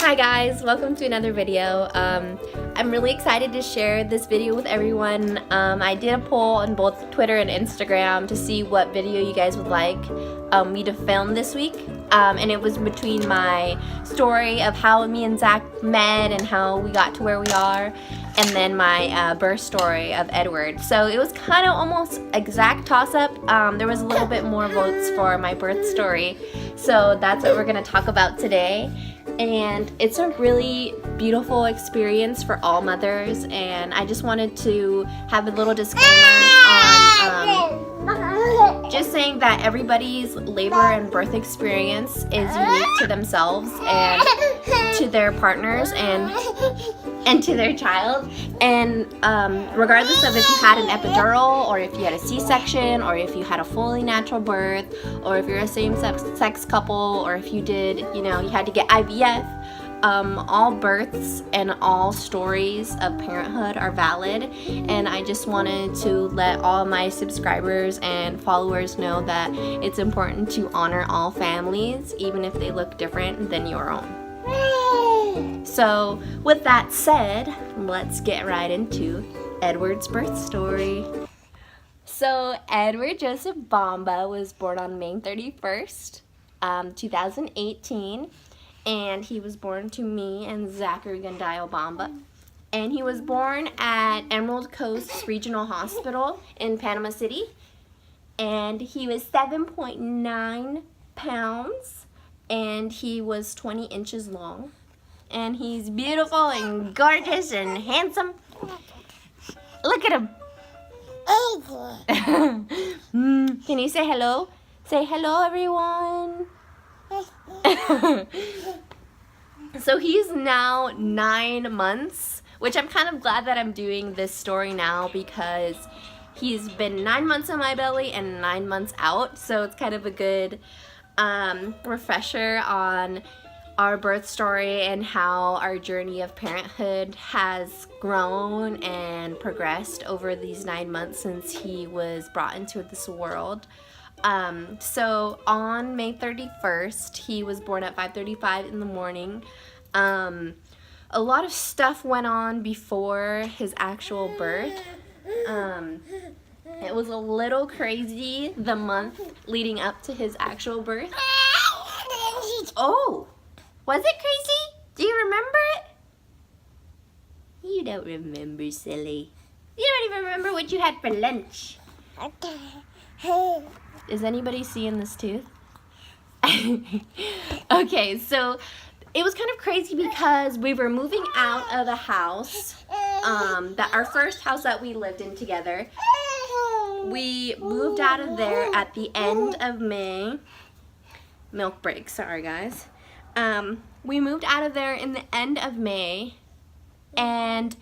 Hi guys, welcome to another video. I'm really excited to share this video with everyone. I did a poll on both Twitter and Instagram to see what video you guys would like me to film this week. And it was between my story of how me and Zach met and how we got to where we are, and then my birth story of Edward. So it was kind of almost exact toss-up. There was a little bit more votes for my birth story. So that's what we're going to talk about today. And it's a really beautiful experience for all mothers, and I just wanted to have a little disclaimer on just saying that everybody's labor and birth experience is unique to themselves and to their partners and to their child. And regardless of if you had an epidural, or if you had a C-section, or if you had a fully natural birth, or if you're a same-sex couple, or if you did, you had to get IVF, all births and all stories of parenthood are valid. And I just wanted to let all my subscribers and followers know that it's important to honor all families, even if they look different than your own. So with that said, let's get right into Edward's birth story. So Edward Joseph Bomba was born on May 31st, 2018, and he was born to me and Zachary Gundayo Bomba. And he was born at Emerald Coast Regional Hospital in Panama City, and he was 7.9 pounds, and he was 20 inches long. And he's beautiful and gorgeous and handsome. Look at him. Can you say hello? Say hello, everyone. So he's now 9 months, which I'm kind of glad that I'm doing this story now, because he's been 9 months in my belly and 9 months out. So it's kind of a good refresher on our birth story and how our journey of parenthood has grown and progressed over these 9 months since he was brought into this world. So on May 31st, he was born at 5:35 in the morning. A lot of stuff went on before his actual birth. It was a little crazy the month leading up to his actual birth. Oh! Was it crazy? Do you remember it? You don't remember, silly. You don't even remember what you had for lunch. Is anybody seeing this tooth? Okay, so it was kind of crazy because we were moving out of the house, our first house that we lived in together. We moved out of there at the end of May. Milk break, sorry guys. We moved out of there in the end of May, and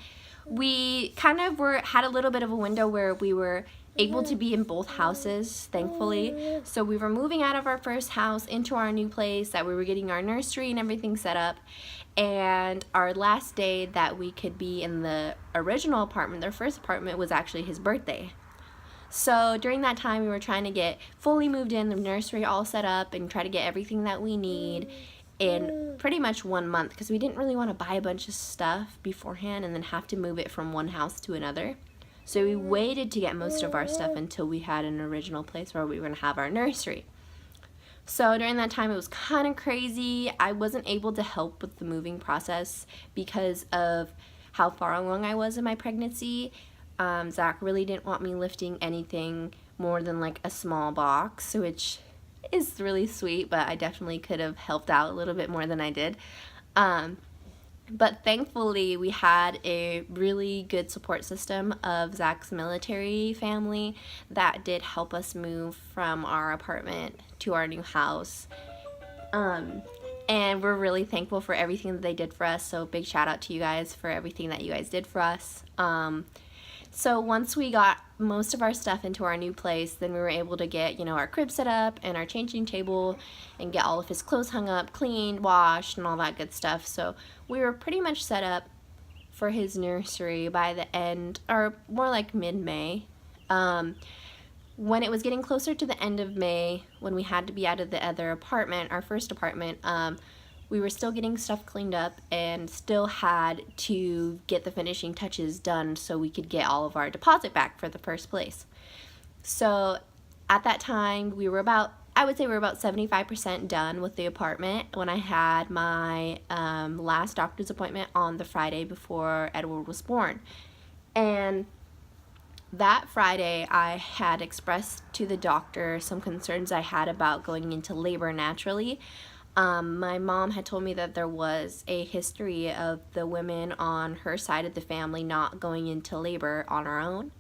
we kind of had a little bit of a window where we were able to be in both houses, thankfully. So we were moving out of our first house into our new place, that we were getting our nursery and everything set up, and our last day that we could be in the original apartment, their first apartment, was actually his birthday. So during that time, we were trying to get fully moved in, the nursery all set up, and try to get everything that we need in pretty much 1 month, because we didn't really want to buy a bunch of stuff beforehand and then have to move it from one house to another. So we waited to get most of our stuff until we had an original place where we were going to have our nursery. So during that time, it was kind of crazy. I wasn't able to help with the moving process because of how far along I was in my pregnancy. Zach really didn't want me lifting anything more than like a small box, which is really sweet, but I definitely could have helped out a little bit more than I did. But thankfully, we had a really good support system of Zach's military family that did help us move from our apartment to our new house. And we're really thankful for everything that they did for us, so big shout out to you guys for everything that you guys did for us. So once we got most of our stuff into our new place, then we were able to get, our crib set up and our changing table and get all of his clothes hung up, cleaned, washed, and all that good stuff. So we were pretty much set up for his nursery by the end, or more like mid-May. When it was getting closer to the end of May, when we had to be out of the other apartment, our first apartment, we were still getting stuff cleaned up and still had to get the finishing touches done so we could get all of our deposit back for the first place. So at that time, I would say we were about 75% done with the apartment when I had my last doctor's appointment on the Friday before Edward was born. And that Friday, I had expressed to the doctor some concerns I had about going into labor naturally. My mom had told me that there was a history of the women on her side of the family not going into labor on our own.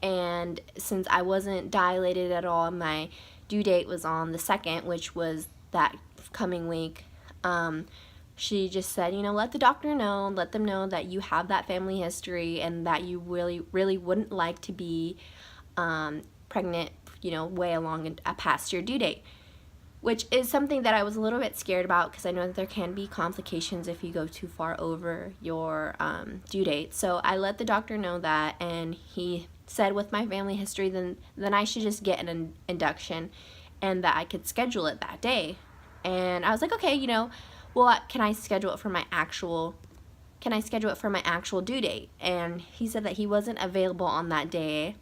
And since I wasn't dilated at all, my due date was on the 2nd, which was that coming week. She just said, let the doctor know, let them know that you have that family history and that you really wouldn't like to be pregnant, way along past your due date. Which is something that I was a little bit scared about because I know that there can be complications if you go too far over your due date. So I let the doctor know that, and he said with my family history, then I should just get an induction and that I could schedule it that day. And I was like, okay, well, can I schedule it for my actual due date? And he said that he wasn't available on that day.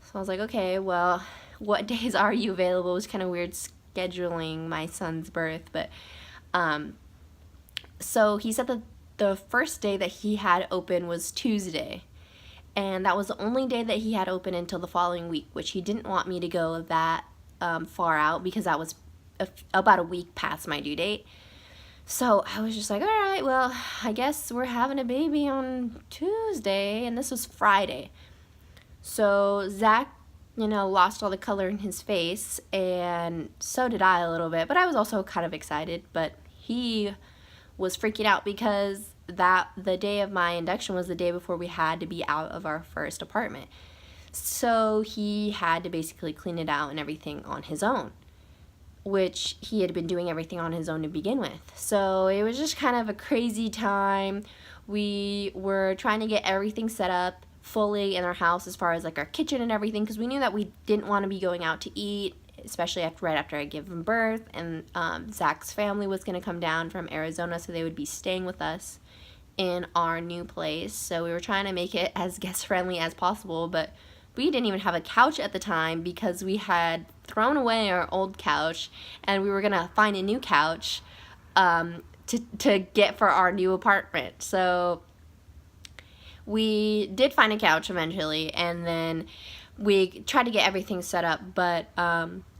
So I was like, okay, well, what days are you available? It was kind of weird scheduling my son's birth, but so he said that the first day that he had open was Tuesday, and that was the only day that he had open until the following week, which he didn't want me to go that far out because that was about a week past my due date. So I was just like, all right, well, I guess we're having a baby on Tuesday, and this was Friday. So Zach lost all the color in his face, and so did I a little bit, but I was also kind of excited, but he was freaking out because the day of my induction was the day before we had to be out of our first apartment. So he had to basically clean it out and everything on his own, which he had been doing everything on his own to begin with. So it was just kind of a crazy time. We were trying to get everything set up fully in our house as far as like our kitchen and everything, because we knew that we didn't want to be going out to eat, especially right after I give him birth, and Zach's family was going to come down from Arizona, so they would be staying with us in our new place. So we were trying to make it as guest friendly as possible, but we didn't even have a couch at the time because we had thrown away our old couch and we were going to find a new couch to get for our new apartment. So we did find a couch eventually, and then we tried to get everything set up, but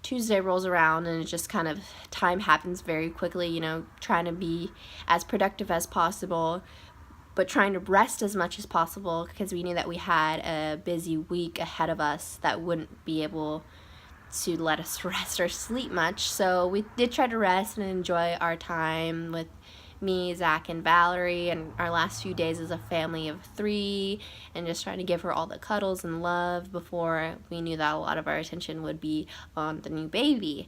Tuesday rolls around and it just kind of, time happens very quickly, trying to be as productive as possible, but trying to rest as much as possible because we knew that we had a busy week ahead of us that wouldn't be able to let us rest or sleep much. So we did try to rest and enjoy our time with me, Zach, and Valerie, and our last few days as a family of 3, and just trying to give her all the cuddles and love before we knew that a lot of our attention would be on the new baby.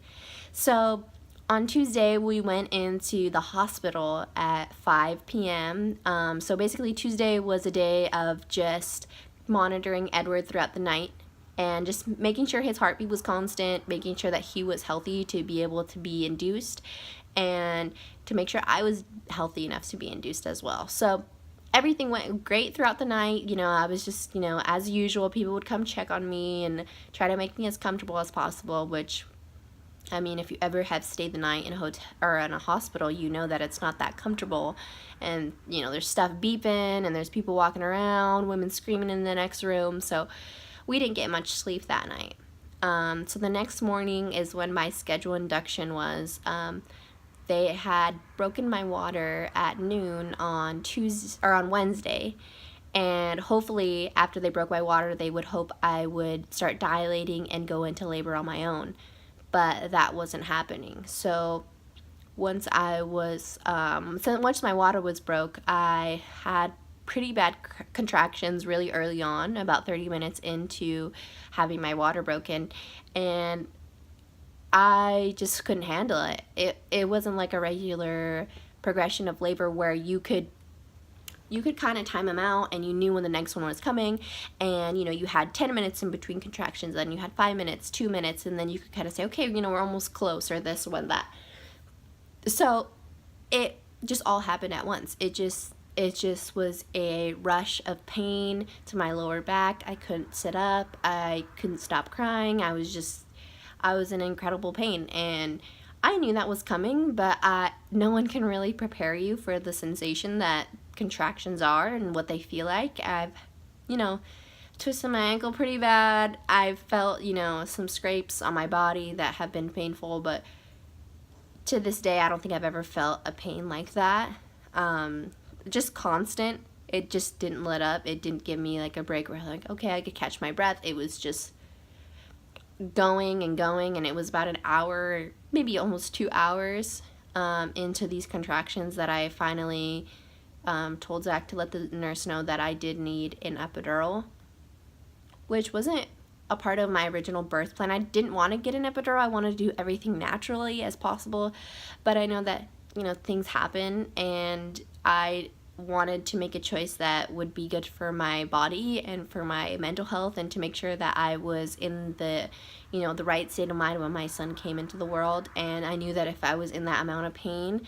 So on Tuesday, we went into the hospital at 5 p.m. So basically Tuesday was a day of just monitoring Edward throughout the night and just making sure his heartbeat was constant, making sure that he was healthy to be able to be induced, and to make sure I was healthy enough to be induced as well. So everything went great throughout the night. I was just, as usual, people would come check on me and try to make me as comfortable as possible, which, I mean, if you ever have stayed the night in a hotel or in a hospital, you know that it's not that comfortable. And, there's stuff beeping and there's people walking around, women screaming in the next room. So we didn't get much sleep that night. So the next morning is when my scheduled induction was. They had broken my water at noon on Wednesday, and hopefully after they broke my water, they would hope I would start dilating and go into labor on my own, but that wasn't happening. So once my water was broke, I had pretty bad contractions really early on, about 30 minutes into having my water broken, and I just couldn't handle it. It wasn't like a regular progression of labor where you could kind of time them out and you knew when the next one was coming, and you had 10 minutes in between contractions, then you had 5 minutes, 2 minutes, and then you could kind of say, okay, we're almost close, or this one, that. So it just all happened at once. It just was a rush of pain to my lower back. I couldn't sit up. I couldn't stop crying. I was in incredible pain, and I knew that was coming, but no one can really prepare you for the sensation that contractions are and what they feel like. I've, twisted my ankle pretty bad. I've felt, some scrapes on my body that have been painful, but to this day, I don't think I've ever felt a pain like that. Just constant. It just didn't let up. It didn't give me like a break where like, okay, I could catch my breath. It was just going and going, and it was about an hour, maybe almost 2 hours into these contractions that I finally told Zach to let the nurse know that I did need an epidural, which wasn't a part of my original birth plan. I didn't want to get an epidural. I wanted to do everything naturally as possible, but I know that things happen, and I wanted to make a choice that would be good for my body and for my mental health, and to make sure that I was in the the right state of mind when my son came into the world. And I knew that if I was in that amount of pain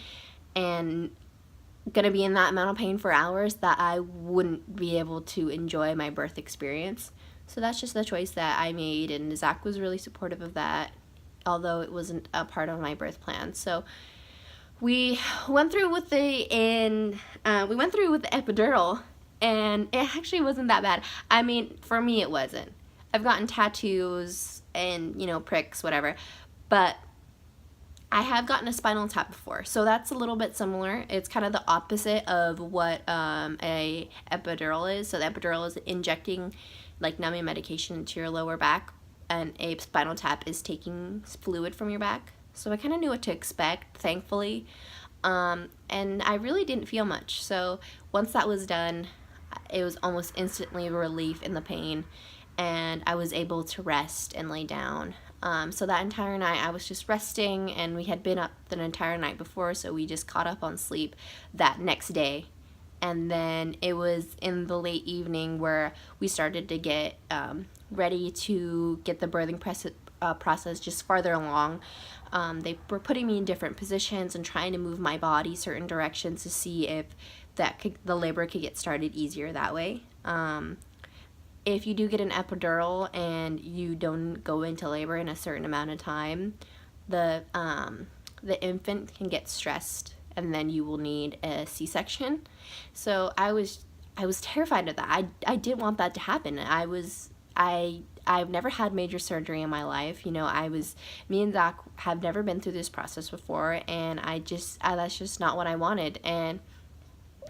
and gonna be in that amount of pain for hours, that I wouldn't be able to enjoy my birth experience. So that's just the choice that I made, and Zach was really supportive of that, although it wasn't a part of my birth plan. So we went through with the epidural, and it actually wasn't that bad. I mean, for me it wasn't. I've gotten tattoos and pricks, whatever, but I have gotten a spinal tap before, so that's a little bit similar. It's kind of the opposite of what a epidural is. So the epidural is injecting like numbing medication into your lower back, and a spinal tap is taking fluid from your back. So I kind of knew what to expect, thankfully, and I really didn't feel much. So once that was done, it was almost instantly a relief in the pain, and I was able to rest and lay down. So that entire night I was just resting, and we had been up the entire night before, so we just caught up on sleep that next day. And then it was in the late evening where we started to get ready to get the birthing process just farther along. They were putting me in different positions and trying to move my body certain directions to see if the labor could get started easier that way. If you do get an epidural and you don't go into labor in a certain amount of time, the infant can get stressed, and then you will need a C-section. So I was terrified of that. I didn't want that to happen. I've never had major surgery in my life. Me and Zach have never been through this process before, and that's just not what I wanted. And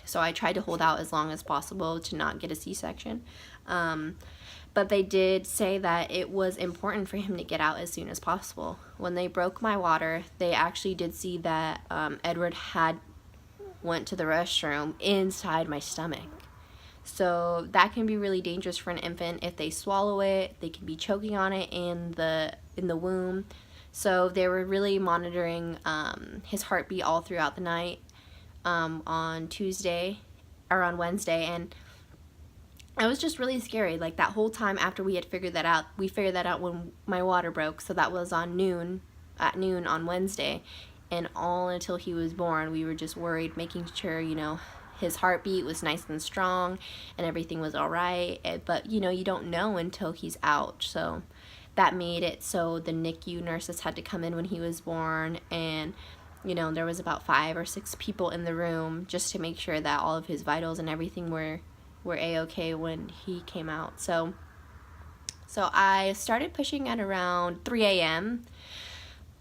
so I tried to hold out as long as possible to not get a C-section. But they did say that it was important for him to get out as soon as possible. When they broke my water, they actually did see that Edward had went to the restroom inside my stomach. So that can be really dangerous for an infant. If they swallow it, they can be choking on it in the womb. So they were really monitoring his heartbeat all throughout the night on Tuesday or on Wednesday, and it was just really scary. Like that whole time after we figured that out when my water broke. So that was at noon on Wednesday, and all until he was born, we were just worried, making sure his heartbeat was nice and strong and everything was all right. But you don't know until he's out. So that made it so the NICU nurses had to come in when he was born, and there was about 5 or 6 people in the room just to make sure that all of his vitals and everything were a-okay when he came out. So I started pushing at around 3 a.m.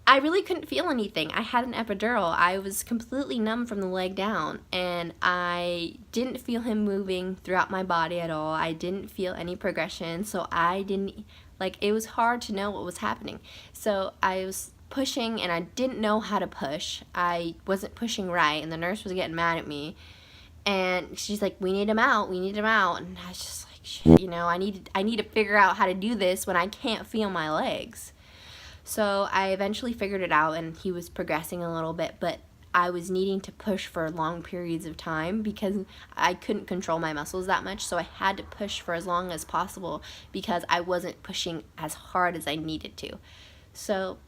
I really couldn't feel anything. I had an epidural. I was completely numb from the leg down, and I didn't feel him moving throughout my body at all. I didn't feel any progression, so it was hard to know what was happening. So I was pushing, and I didn't know how to push. I wasn't pushing right, and the nurse was getting mad at me. And she's like, we need him out. And I was just like, shit, I need to figure out how to do this when I can't feel my legs. So I eventually figured it out, and he was progressing a little bit, but I was needing to push for long periods of time because I couldn't control my muscles that much. So I had to push for as long as possible because I wasn't pushing as hard as I needed to. So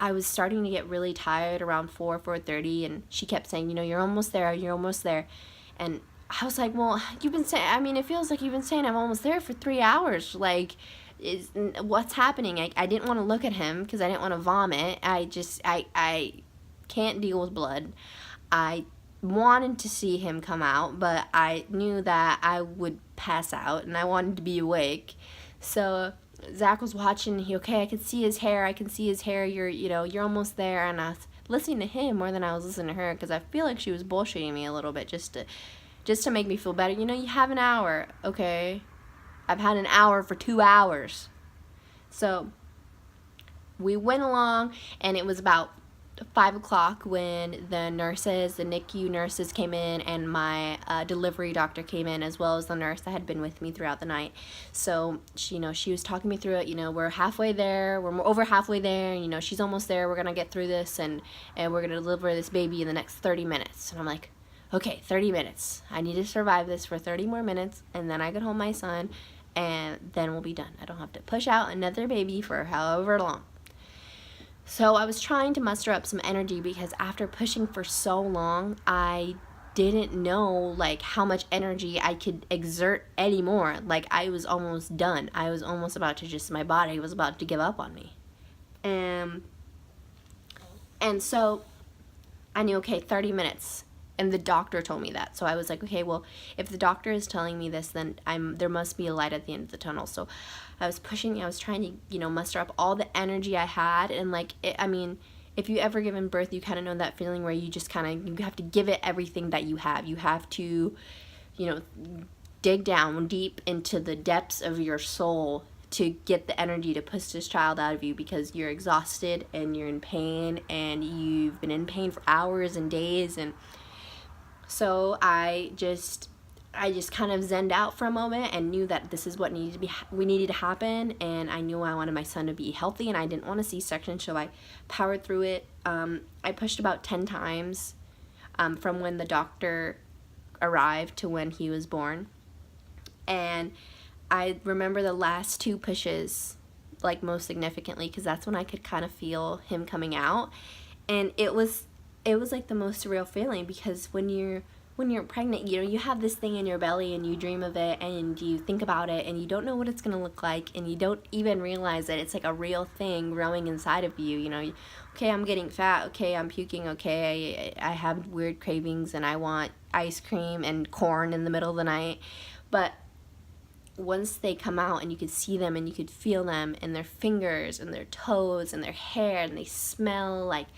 I was starting to get really tired around 4:30, and she kept saying, you know, you're almost there, you're almost there. And I was like, well, you've been saying, I mean, it feels like you've been saying I'm almost there for 3 hours. Like, what's happening? I didn't want to look at him because I didn't want to vomit. I can't deal with blood. I wanted to see him come out, but I knew that I would pass out, and I wanted to be awake. So Zach was watching. Okay, I could see his hair. You're almost there. And I was listening to him more than I was listening to her, because I feel like she was bullshitting me a little bit just to make me feel better. You know, you have an hour. Okay, I've had an hour for 2 hours. So we went along, and it was about 5 o'clock when the NICU nurses came in, and my delivery doctor came in, as well as the nurse that had been with me throughout the night. So she was talking me through it. You know, we're halfway there, we're over halfway there, and, you know, she's almost there, we're gonna get through this, and we're gonna deliver this baby in the next 30 minutes. And I'm like, okay, 30 minutes. I need to survive this for 30 more minutes, and then I can hold my son, and then we'll be done. I don't have to push out another baby for however long. So I was trying to muster up some energy, because after pushing for so long, I didn't know, like, how much energy I could exert anymore. Like, I was almost done. I was almost about to my body was about to give up on me. And so I knew, okay, 30 minutes. And the doctor told me that. So I was like, okay, well, if the doctor is telling me this, then there must be a light at the end of the tunnel. So I was pushing, I was trying to, you know, muster up all the energy I had. And, like, I mean, if you ever given birth, you kind of know that feeling where you just you have to give it everything that you have. You have to, you know, dig down deep into the depths of your soul to get the energy to push this child out of you, because you're exhausted and you're in pain, and you've been in pain for hours and days. And so I just kind of zenned out for a moment and knew that this is what needed to happen, and I knew I wanted my son to be healthy, and I didn't want a C-section, so I powered through it. I pushed about 10 times from when the doctor arrived to when he was born, and I remember the last 2 pushes, like, most significantly, because that's when I could kind of feel him coming out, and it was like the most surreal feeling, because when you're pregnant, you know, you have this thing in your belly, and you dream of it, and you think about it, and you don't know what it's going to look like, and you don't even realize that it's like a real thing growing inside of you. You know, okay, I'm getting fat, okay, I'm puking, okay, I have weird cravings, and I want ice cream and corn in the middle of the night. But once they come out, and you could see them, and you could feel them in their fingers and their toes and their hair, and they smell like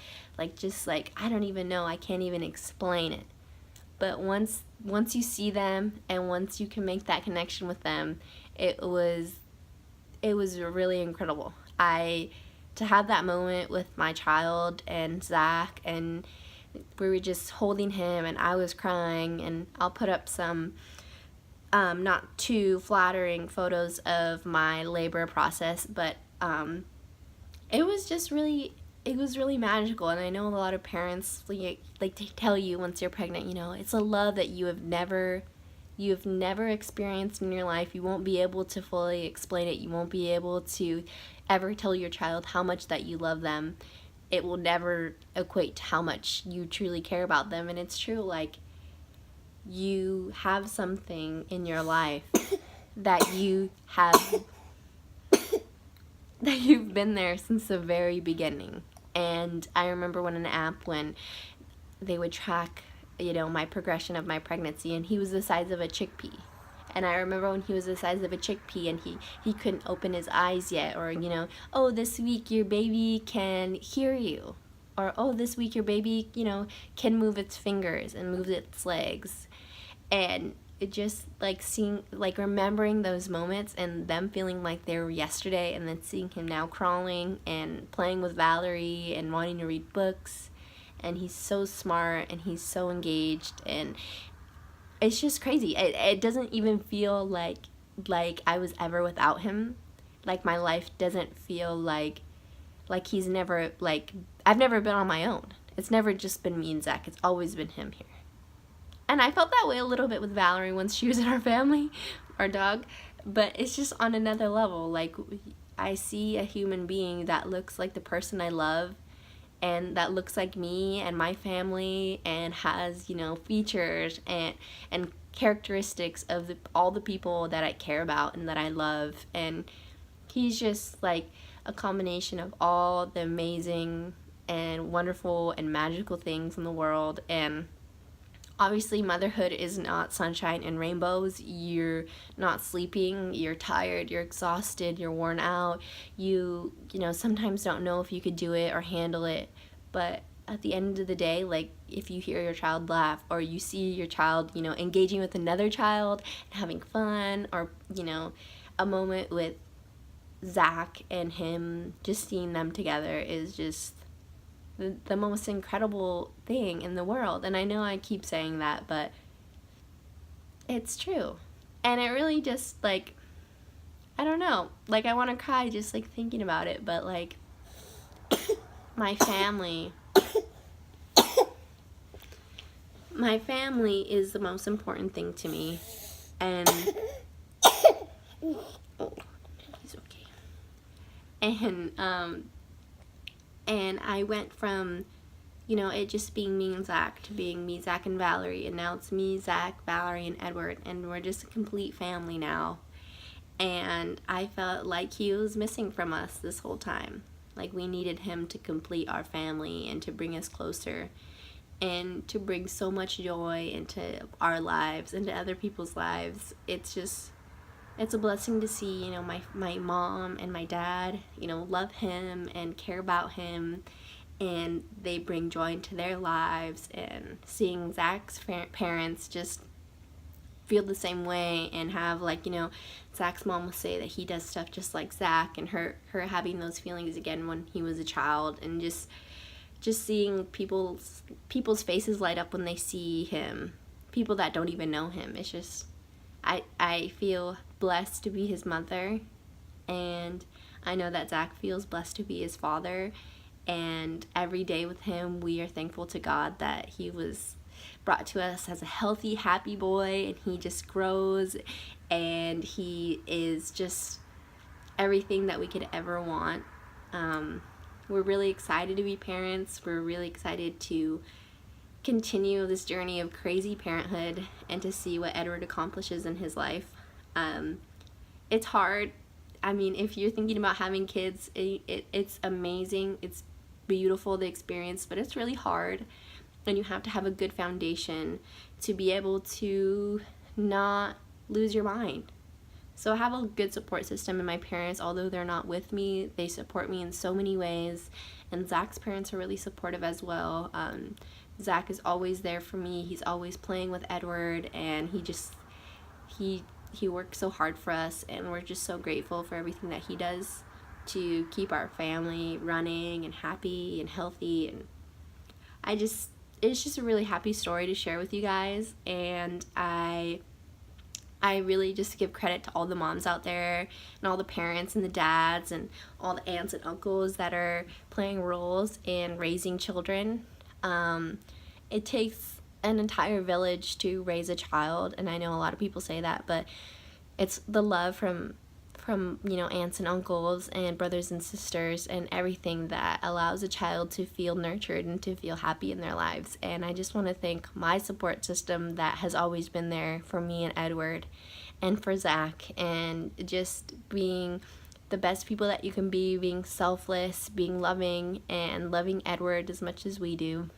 just like, I don't even know, I can't even explain it. But once you see them, and once you can make that connection with them, it was really incredible. To have that moment with my child and Zach, and we were just holding him, and I was crying, and I'll put up some not too flattering photos of my labor process, but it was really magical. And I know a lot of parents like to tell you once you're pregnant, you know, it's a love that you have never experienced in your life. You won't be able to fully explain it. You won't be able to ever tell your child how much that you love them. It will never equate to how much you truly care about them. And it's true, like, you have something in your life that you've been there since the very beginning. And I remember when they would track, you know, my progression of my pregnancy, and he was the size of a chickpea. And I remember when he was the size of a chickpea, and he couldn't open his eyes yet, or, you know, oh, this week your baby can hear you, or, oh, this week your baby, you know, can move its fingers and move its legs. And it just, like, remembering those moments, and them feeling like they were yesterday, and then seeing him now crawling and playing with Valerie and wanting to read books, and he's so smart, and he's so engaged, and it's just crazy. It doesn't even feel like I was ever without him. Like, my life doesn't feel like he's never, like, I've never been on my own. It's never just been me and Zach. It's always been him here. And I felt that way a little bit with Valerie once she was in our family, our dog. But it's just on another level. Like, I see a human being that looks like the person I love, and that looks like me and my family and has, you know, features and characteristics of all the people that I care about and that I love. And he's just like a combination of all the amazing and wonderful and magical things in the world. And obviously motherhood is not sunshine and rainbows. You're not sleeping, you're tired, you're exhausted, you're worn out. You know, sometimes don't know if you could do it or handle it. But at the end of the day, like, if you hear your child laugh, or you see your child, you know, engaging with another child and having fun, or, you know, a moment with Zach and him, just seeing them together is just the most incredible thing in the world. And I know I keep saying that, but it's true. And it really just, like, I don't know, like, I want to cry just, like, thinking about it. But, like, my family is the most important thing to me. And oh, he's okay. And I went from, you know, it just being me and Zach to being me, Zach, and Valerie. And now it's me, Zach, Valerie, and Edward. And we're just a complete family now. And I felt like he was missing from us this whole time. Like, we needed him to complete our family and to bring us closer and to bring so much joy into our lives, into other people's lives. It's just, it's a blessing to see, you know, my mom and my dad, you know, love him and care about him, and they bring joy into their lives. And seeing Zach's parents just feel the same way and have, like, you know, Zach's mom will say that he does stuff just like Zach, and her having those feelings again when he was a child, and just seeing people's faces light up when they see him, people that don't even know him. It's just, I feel blessed to be his mother, and I know that Zach feels blessed to be his father. And every day with him, we are thankful to God that he was brought to us as a healthy, happy boy, and he just grows, and he is just everything that we could ever want. We're really excited to be parents. We're really excited to continue this journey of crazy parenthood and to see what Edward accomplishes in his life. It's hard. I mean, if you're thinking about having kids, it's amazing. It's beautiful, the experience, but it's really hard. And you have to have a good foundation to be able to not lose your mind. So I have a good support system in my parents. Although they're not with me, they support me in so many ways. And Zach's parents are really supportive as well. Zach is always there for me. He's always playing with Edward, and he works so hard for us, and we're just so grateful for everything that he does to keep our family running and happy and healthy. And it's just a really happy story to share with you guys. And I really just give credit to all the moms out there, and all the parents and the dads and all the aunts and uncles that are playing roles in raising children. It takes an entire village to raise a child, and I know a lot of people say that, but it's the love from you know, aunts and uncles and brothers and sisters and everything that allows a child to feel nurtured and to feel happy in their lives. And I just want to thank my support system that has always been there for me and Edward, and for Zach, and just being the best people that you can be, being selfless, being loving, and loving Edward as much as we do.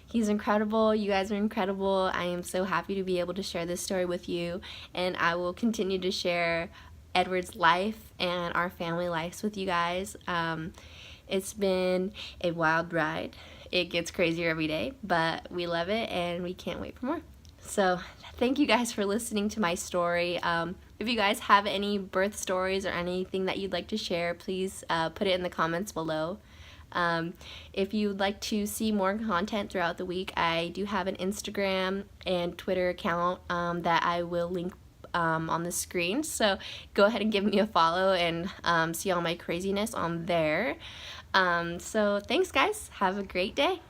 He's incredible. You guys are incredible. I am so happy to be able to share this story with you, and I will continue to share Edward's life and our family lives with you guys. It's been a wild ride. It gets crazier every day, but we love it, and we can't wait for more. So thank you guys for listening to my story. If you guys have any birth stories or anything that you'd like to share, please put it in the comments below. If you'd like to see more content throughout the week, I do have an Instagram and Twitter account that I will link on the screen. So go ahead and give me a follow and see all my craziness on there. So thanks, guys. Have a great day.